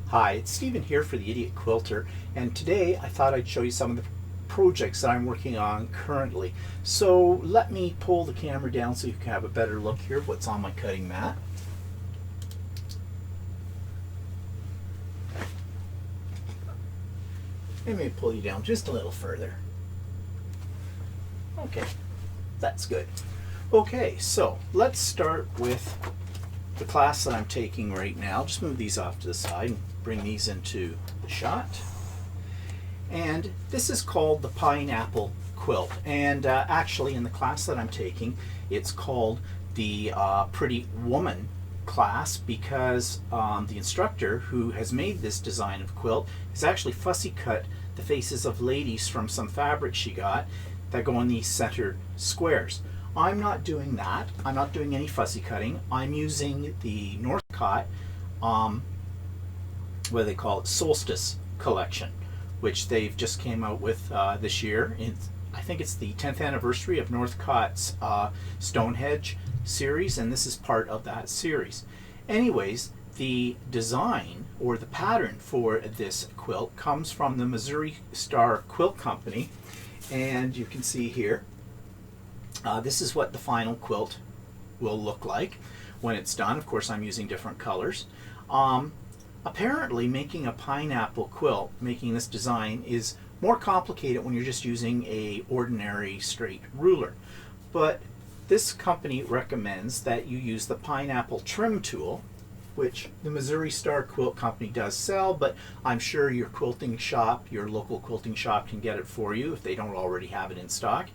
Hi, it's Stephen here for the Idiot Quilter, and today I thought I'd show you some of the projects that I'm working on currently. So let me pull the camera down so you can have a better look here of what's on my cutting mat. Let me pull you down just a little further. Okay, that's good. Okay, so let's start with the class that I'm taking right now. Just move these off to the side and bring these into the shot. And this is called the Pineapple Quilt. And actually in the class that I'm taking, it's called the Pretty Woman class because the instructor who has made this design of quilt has actually fussy cut the faces of ladies from some fabric she got that go in these center squares. I'm not doing that. I'm not doing any fussy cutting. I'm using the Northcott, what do they call it, Solstice collection, which they've just came out with this year. I think it's the 10th anniversary of Northcott's Stonehenge series, and this is part of that series. Anyways, the design or the pattern for this quilt comes from the Missouri Star Quilt Company, and you can see here this is what the final quilt will look like when it's done. Of course, I'm using different colors. Apparently, making a pineapple quilt, making this design, is more complicated when you're just using a ordinary straight ruler. But this company recommends that you use the pineapple trim tool, which the Missouri Star Quilt Company does sell, but I'm sure your quilting shop, your local quilting shop, can get it for you if they don't already have it in stock.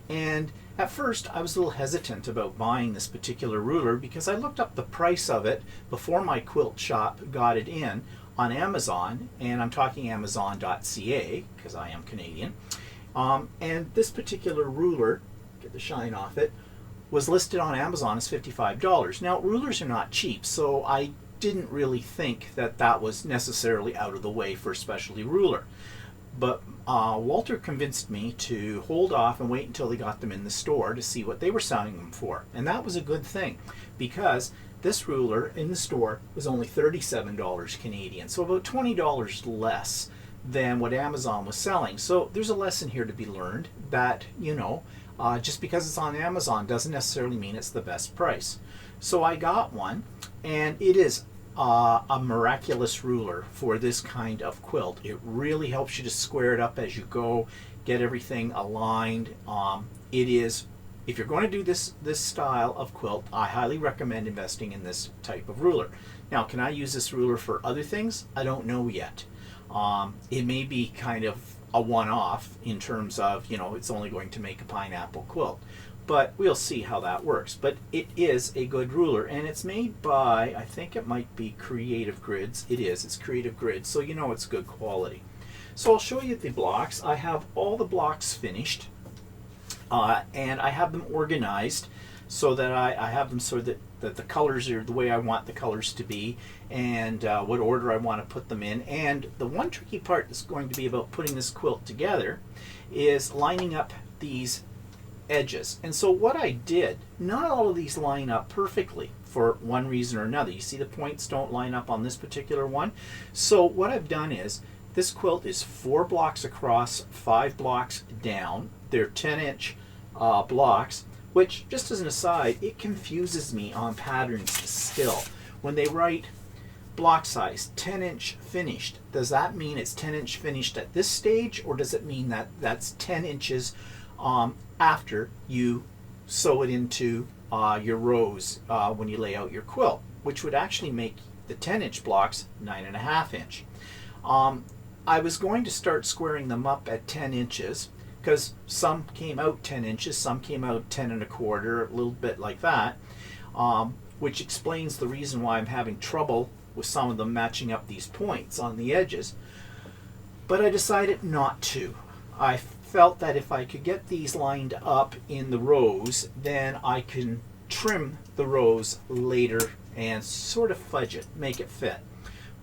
And at first I was a little hesitant about buying this particular ruler because I looked up the price of it before my quilt shop got it in on Amazon, and I'm talking Amazon.ca because I am Canadian. And this particular ruler, get the shine off it, was listed on Amazon as $55. Now rulers are not cheap, so I didn't really think that that was necessarily out of the way for a specialty ruler. But Walter convinced me to hold off and wait until they got them in the store to see what they were selling them for. And that was a good thing because this ruler in the store was only $37 Canadian, so about $20 less than what Amazon was selling. So there's a lesson here to be learned that, you know, just because it's on Amazon doesn't necessarily mean it's the best price. So I got one, and it is a miraculous ruler for this kind of quilt. It really helps you to square it up as you go, get everything aligned. It is, if you're going to do this style of quilt, I highly recommend investing in this type of ruler. Now, can I use this ruler for other things? I don't know yet. It may be kind of a one-off in terms of, you know, it's only going to make a pineapple quilt. But we'll see how that works. But it is a good ruler, and it's made by, I think it might be Creative Grids. It is, it's Creative Grids, so you know it's good quality. So I'll show you the blocks. I have all the blocks finished, and I have them organized so that I have them so that the colors are the way I want the colors to be, and what order I want to put them in. And the one tricky part that's going to be about putting this quilt together is lining up these edges. And so what I did, not all of these line up perfectly for one reason or another. You see the points don't line up on this particular one. So what I've done is, this quilt is 4 blocks across, 5 blocks down. They're 10-inch blocks, which, just as an aside, it confuses me on patterns still. When they write block size 10-inch finished, does that mean it's 10-inch finished at this stage, or does it mean that that's 10 inches after you sew it into your rows when you lay out your quilt, which would actually make the 10-inch blocks 9.5 inch. I was going to start squaring them up at 10 inches because some came out 10 inches, some came out 10.25, a little bit like that, which explains the reason why I'm having trouble with some of them matching up these points on the edges. But I decided not to. I felt that if I could get these lined up in the rows, then I can trim the rows later and sort of fudge it, make it fit.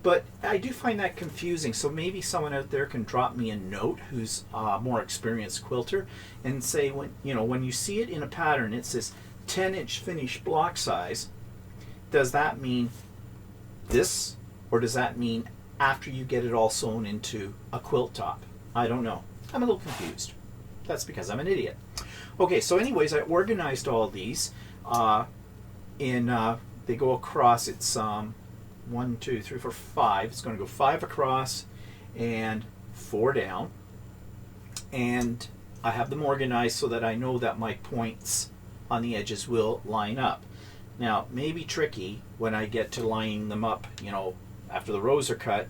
But I do find that confusing, so maybe someone out there can drop me a note who's a more experienced quilter and say, when you see it in a pattern, it says 10-inch finished block size, does that mean this, or does that mean after you get it all sewn into a quilt top? I don't know. I'm a little confused. That's because I'm an idiot. Okay, so anyways, I organized all these they go across. It's 1, 2, 3, 4, 5. It's going to go 5 across and 4 down. And I have them organized so that I know that my points on the edges will line up. Now, maybe tricky when I get to lining them up, you know, after the rows are cut,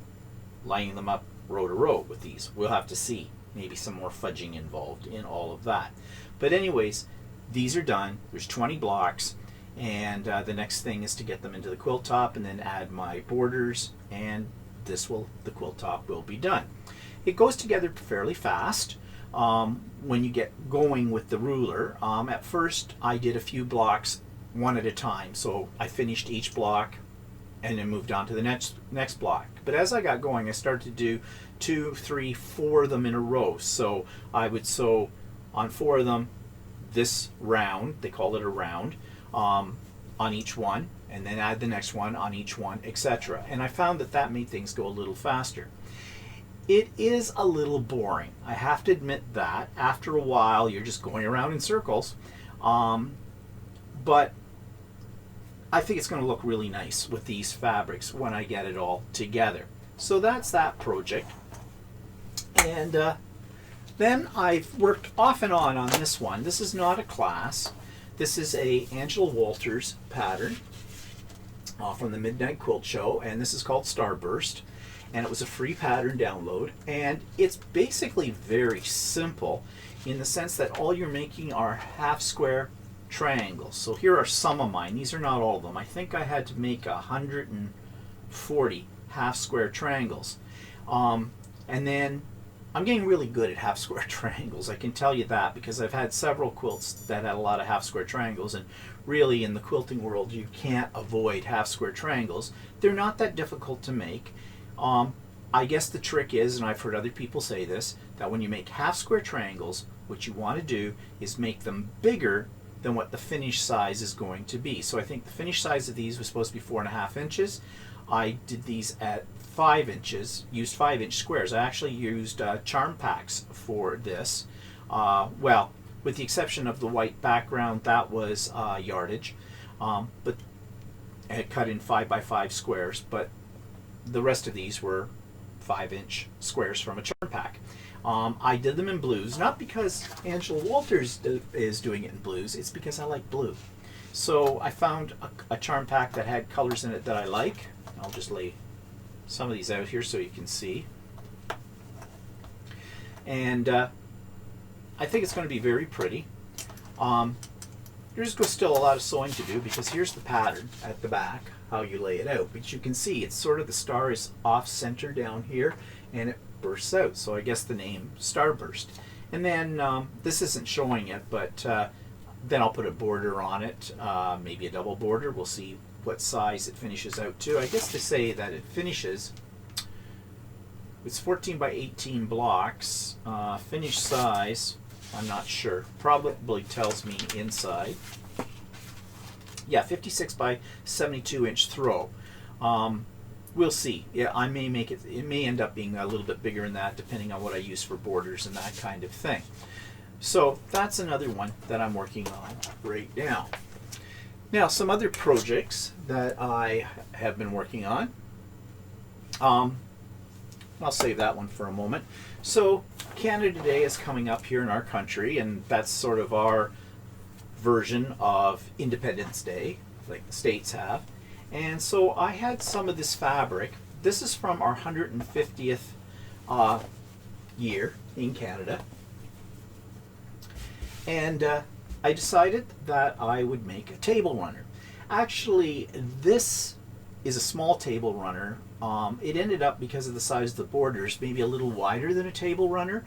lining them up row to row with these. We'll have to see. Maybe some more fudging involved in all of that. But anyways, these are done. There's 20 blocks, and the next thing is to get them into the quilt top and then add my borders, and the quilt top will be done. It goes together fairly fast when you get going with the ruler. At first, I did a few blocks one at a time, so I finished each block and then moved on to the next block. But as I got going, I started to do 2, 3, 4 of them in a row. So I would sew on 4 of them this round, they call it a round, on each one, and then add the next one on each one, etc. And I found that that made things go a little faster. It is a little boring. I have to admit that. After a while, you're just going around in circles. But I think it's going to look really nice with these fabrics when I get it all together. So that's that project. And then I've worked off and on this one. This is not a class. This is a Angela Walters pattern from the Midnight Quilt Show, and this is called Starburst. And it was a free pattern download. And it's basically very simple in the sense that all you're making are half square triangles. So here are some of mine. These are not all of them. I think I had to make 140 half square triangles. And then I'm getting really good at half square triangles. I can tell you that because I've had several quilts that had a lot of half square triangles, and really in the quilting world you can't avoid half square triangles. They're not that difficult to make. I guess the trick is, and I've heard other people say this, that when you make half square triangles, what you want to do is make them bigger than what the finished size is going to be. So I think the finished size of these was supposed to be 4.5 inches. I did these at 5 inches, used 5-inch squares. I actually used charm packs for this. Well, with the exception of the white background, that was yardage. But I had cut in 5x5 squares, but the rest of these were 5-inch squares from a charm pack. I did them in blues, not because Angela Walters is doing it in blues, it's because I like blue. So I found a charm pack that had colors in it that I like. I'll just lay some of these out here so you can see. And I think it's going to be very pretty. There's still a lot of sewing to do because here's the pattern at the back, how you lay it out. But you can see it's sort of, the star is off center down here and it bursts out. So I guess the name Starburst. And then this isn't showing it, but then I'll put a border on it, maybe a double border. We'll see what size it finishes out to. I guess to say that it finishes, it's 14 by 18 blocks. Finished size, I'm not sure. Probably tells me inside. Yeah, 56 by 72 inch throw. We'll see. Yeah, I may make it. It may end up being a little bit bigger than that, depending on what I use for borders and that kind of thing. So that's another one that I'm working on right now. Now, some other projects that I have been working on. I'll save that one for a moment. So Canada Day is coming up here in our country, and that's sort of our version of Independence Day, like the States have. And so I had some of this fabric. This is from our 150th year in Canada. And I decided that I would make a table runner. Actually, this is a small table runner. It ended up, because of the size of the borders, maybe a little wider than a table runner.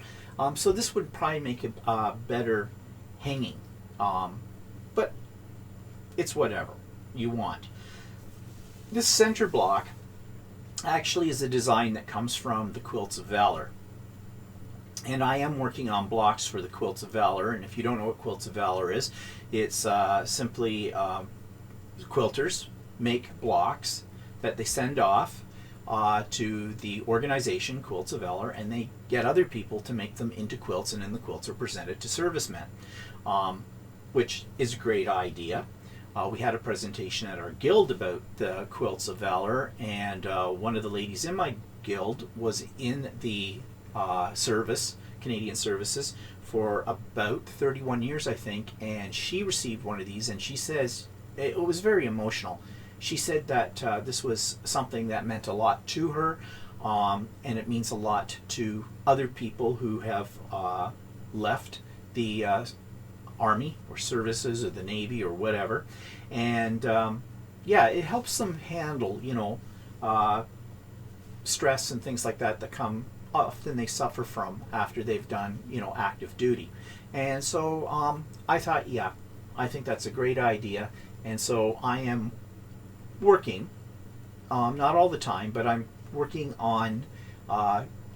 So this would probably make it better hanging. But it's whatever you want. This center block actually is a design that comes from the Quilts of Valor. And I am working on blocks for the Quilts of Valor. And if you don't know what Quilts of Valor is, it's simply quilters make blocks that they send off to the organization Quilts of Valor, and they get other people to make them into quilts, and then the quilts are presented to servicemen, which is a great idea. We had a presentation at our guild about the Quilts of Valor, and one of the ladies in my guild was in the service, Canadian Services, for about 31 years, I think, and she received one of these, and she says it was very emotional. She said that this was something that meant a lot to her, and it means a lot to other people who have left the Army or services or the Navy or whatever, and yeah, it helps them handle, you know, stress and things like that that come often they suffer from after they've done, you know, active duty. And so I thought, yeah, I think that's a great idea, and so I am working, not all the time, but I'm working on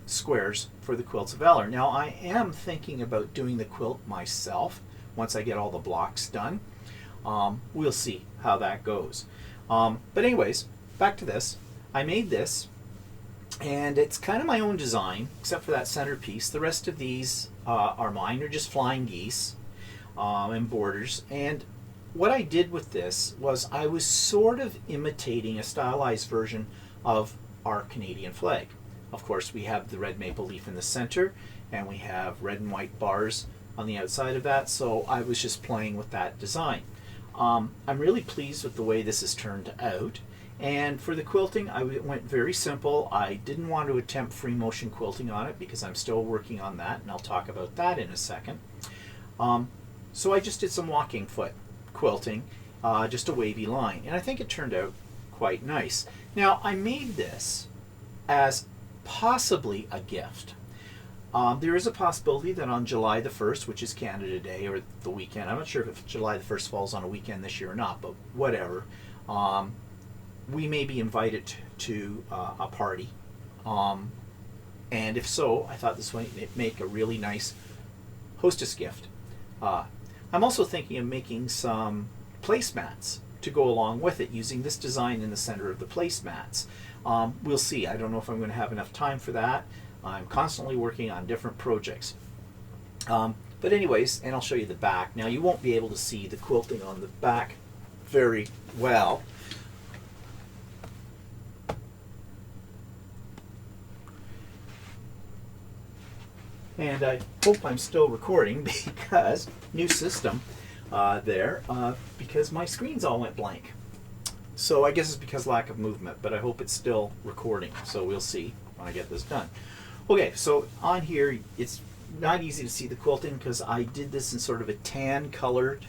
squares for the Quilts of Valor. Now I am thinking about doing the quilt myself once I get all the blocks done. We'll see how that goes. But anyways, back to this. I made this, and it's kind of my own design, except for that centerpiece. The rest of these are mine. They're just flying geese and borders. And what I did with this was I was sort of imitating a stylized version of our Canadian flag. Of course, we have the red maple leaf in the center, and we have red and white bars on the outside of that, so I was just playing with that design. I'm really pleased with the way this has turned out, and for the quilting I went very simple. I didn't want to attempt free motion quilting on it because I'm still working on that, and I'll talk about that in a second. So I just did some walking foot quilting, just a wavy line, and I think it turned out quite nice. Now I made this as possibly a gift. There is a possibility that on July the 1st, which is Canada Day, or the weekend, I'm not sure if July the 1st falls on a weekend this year or not, but whatever, we may be invited to a party. And if so, I thought this might make a really nice hostess gift. I'm also thinking of making some placemats to go along with it, using this design in the center of the placemats. We'll see. I don't know if I'm going to have enough time for that. I'm constantly working on different projects. But anyways, and I'll show you the back. Now you won't be able to see the quilting on the back very well. And I hope I'm still recording because new system because my screens all went blank. So I guess it's because lack of movement, but I hope it's still recording. So we'll see when I get this done. Okay, so on here, it's not easy to see the quilting because I did this in sort of a tan colored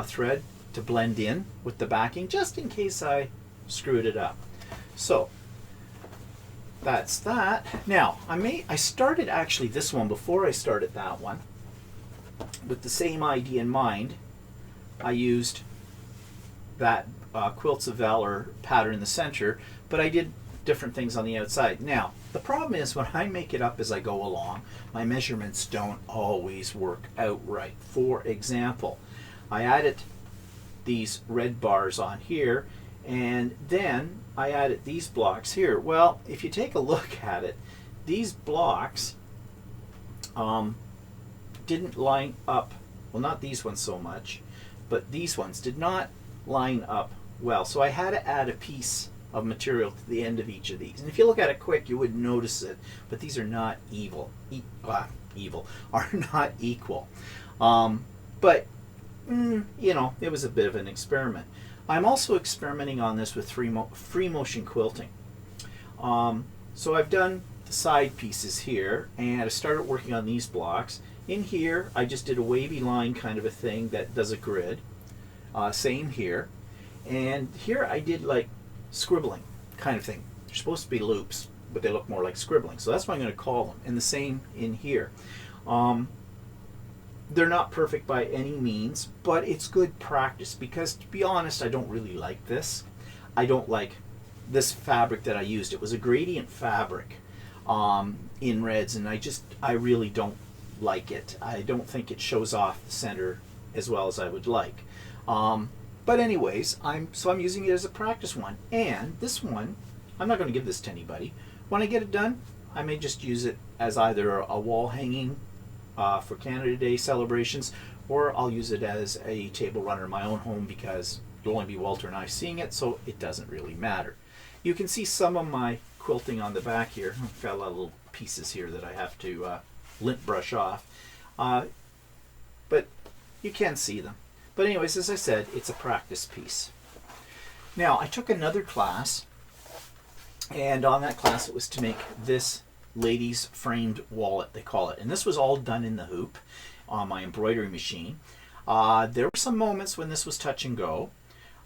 thread to blend in with the backing, just in case I screwed it up. So that's that. Now I started actually this one before I started that one with the same idea in mind. I used that Quilts of Valor pattern in the center, but I did different things on the outside. Now the problem is when I make it up as I go along, my measurements don't always work out right. For example, I added these red bars on here, and then I added these blocks here. Well, if you take a look at it, these blocks didn't line up. Well, not these ones so much, but these ones did not line up well. So I had to add a piece of material to the end of each of these. And if you look at it quick, you wouldn't notice it, but these are not are not equal. But you know, it was a bit of an experiment. I'm also experimenting on this with free motion quilting. So I've done the side pieces here, and I started working on these blocks. In here, I just did a wavy line kind of a thing that does a grid. Same here. And here I did like scribbling kind of thing. They're supposed to be loops, but they look more like scribbling. So that's what I'm going to call them. And the same in here. They're not perfect by any means, but it's good practice because, to be honest, I don't really like this. I don't like this fabric that I used. It was a gradient fabric in reds, and I really don't like it. I don't think it shows off the center as well as I would like. But anyways, I'm using it as a practice one, and this one I'm not going to give this to anybody. When I get it done, I may just use it as either a wall hanging for Canada Day celebrations, or I'll use it as a table runner in my own home because it'll only be Walter and I seeing it, so it doesn't really matter. You can see some of my quilting on the back here. I've got a lot of little pieces here that I have to lint brush off, but you can see them. But anyways, as I said, it's a practice piece. Now, I took another class, and on that class it was to make this ladies framed wallet, they call it. And this was all done in the hoop on my embroidery machine. There were some moments when this was touch and go,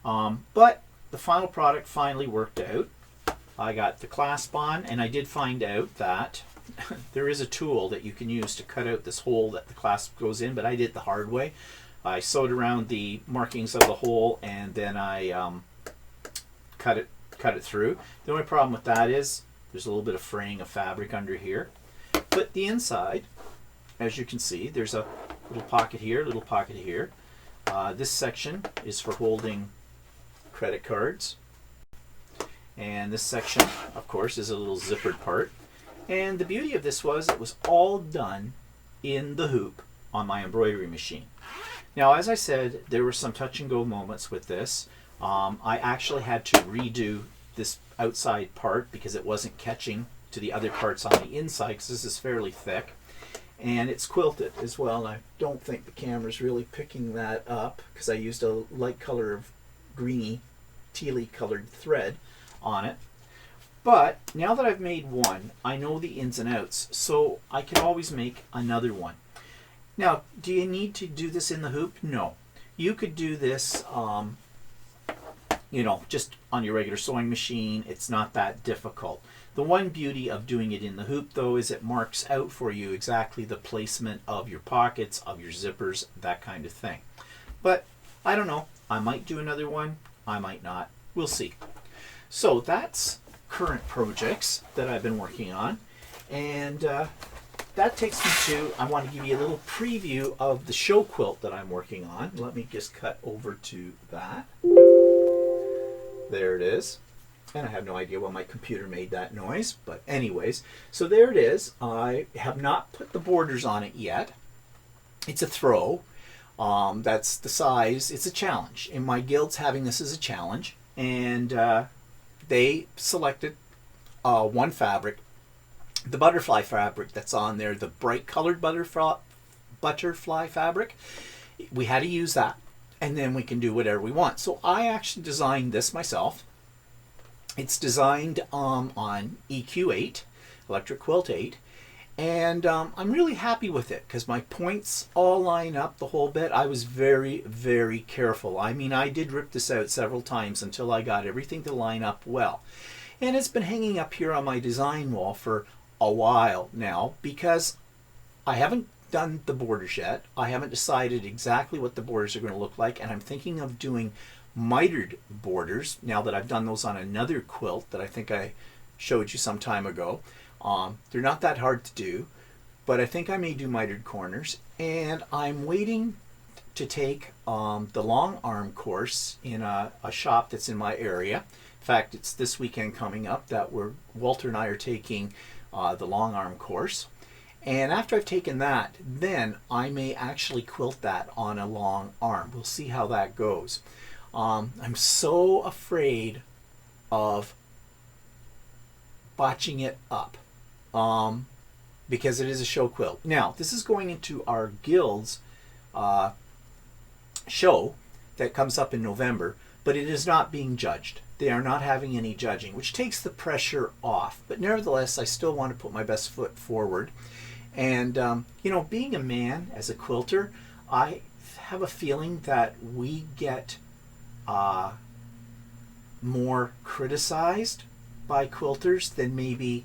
but the final product finally worked out. I got the clasp on, and I did find out that there is a tool that you can use to cut out this hole that the clasp goes in, but I did it the hard way. I sewed around the markings of the hole, and then I cut it through. The only problem with that is there's a little bit of fraying of fabric under here. But the inside, as you can see, there's a little pocket here, little pocket here. This section is for holding credit cards. And this section, of course, is a little zippered part. And the beauty of this was it was all done in the hoop on my embroidery machine. Now, as I said, there were some touch and go moments with this. I actually had to redo this outside part because it wasn't catching to the other parts on the inside, because this is fairly thick. And it's quilted as well. And I don't think the camera's really picking that up because I used a light color of greeny, tealy colored thread on it. But now that I've made one, I know the ins and outs, so I can always make another one. Now, do you need to do this in the hoop? No. You could do this, just on your regular sewing machine. It's not that difficult. The one beauty of doing it in the hoop, though, is it marks out for you exactly the placement of your pockets, of your zippers, that kind of thing. But I don't know. I might do another one. I might not. We'll see. So that's current projects that I've been working on. And that takes me to, I want to give you a little preview of the show quilt that I'm working on. Let me just cut over to that. There it is. And I have no idea why my computer made that noise, but anyways, so there it is. I have not put the borders on it yet. It's a throw. That's the size. It's a challenge. In my guild's having this as a challenge, and they selected one fabric, the butterfly fabric that's on there, the bright colored butterfly fabric. We had to use that, and then we can do whatever we want. So I actually designed this myself. It's designed on EQ8, Electric Quilt 8, and I'm really happy with it because my points all line up the whole bit. I was very, very careful. I mean, I did rip this out several times until I got everything to line up well. And it's been hanging up here on my design wall for a while now because I haven't done the borders yet. I haven't decided exactly what the borders are going to look like, and I'm thinking of doing mitered borders now that I've done those on another quilt that I think I showed you some time ago. They're not that hard to do, but I think I may do mitered corners, and I'm waiting to take the long arm course in a shop that's in my area. In fact, it's this weekend coming up that Walter and I are taking the long arm course, and after I've taken that, then I may actually quilt that on a long arm. We'll see how that goes. I'm so afraid of botching it up because it is a show quilt. Now, this is going into our guild's show that comes up in November, but it is not being judged. They are not having any judging, which takes the pressure off. But nevertheless, I still want to put my best foot forward. And, being a man as a quilter, I have a feeling that we get more criticized by quilters than maybe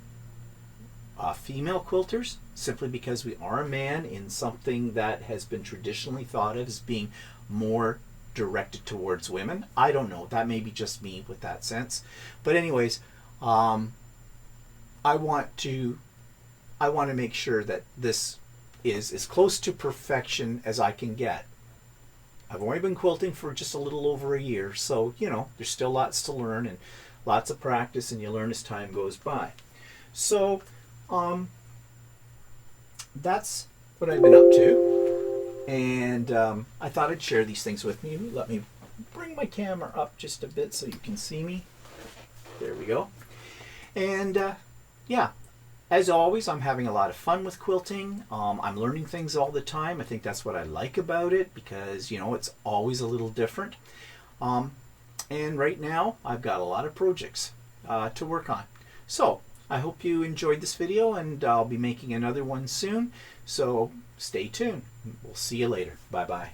female quilters, simply because we are a man in something that has been traditionally thought of as being more directed towards women. I don't know. That may be just me with that sense. But anyways, I want to make sure that this is as close to perfection as I can get. I've only been quilting for just a little over a year, so there's still lots to learn and lots of practice, and you learn as time goes by. So that's what I've been up to, and I thought I'd share these things with you. Let me bring my camera up just a bit so you can see me. There we go. And yeah, as always, I'm having a lot of fun with quilting. I'm learning things all the time. I think that's what I like about it, because you know, it's always a little different. And right now I've got a lot of projects to work on. So I hope you enjoyed this video, and I'll be making another one soon. So stay tuned. We'll see you later. Bye bye.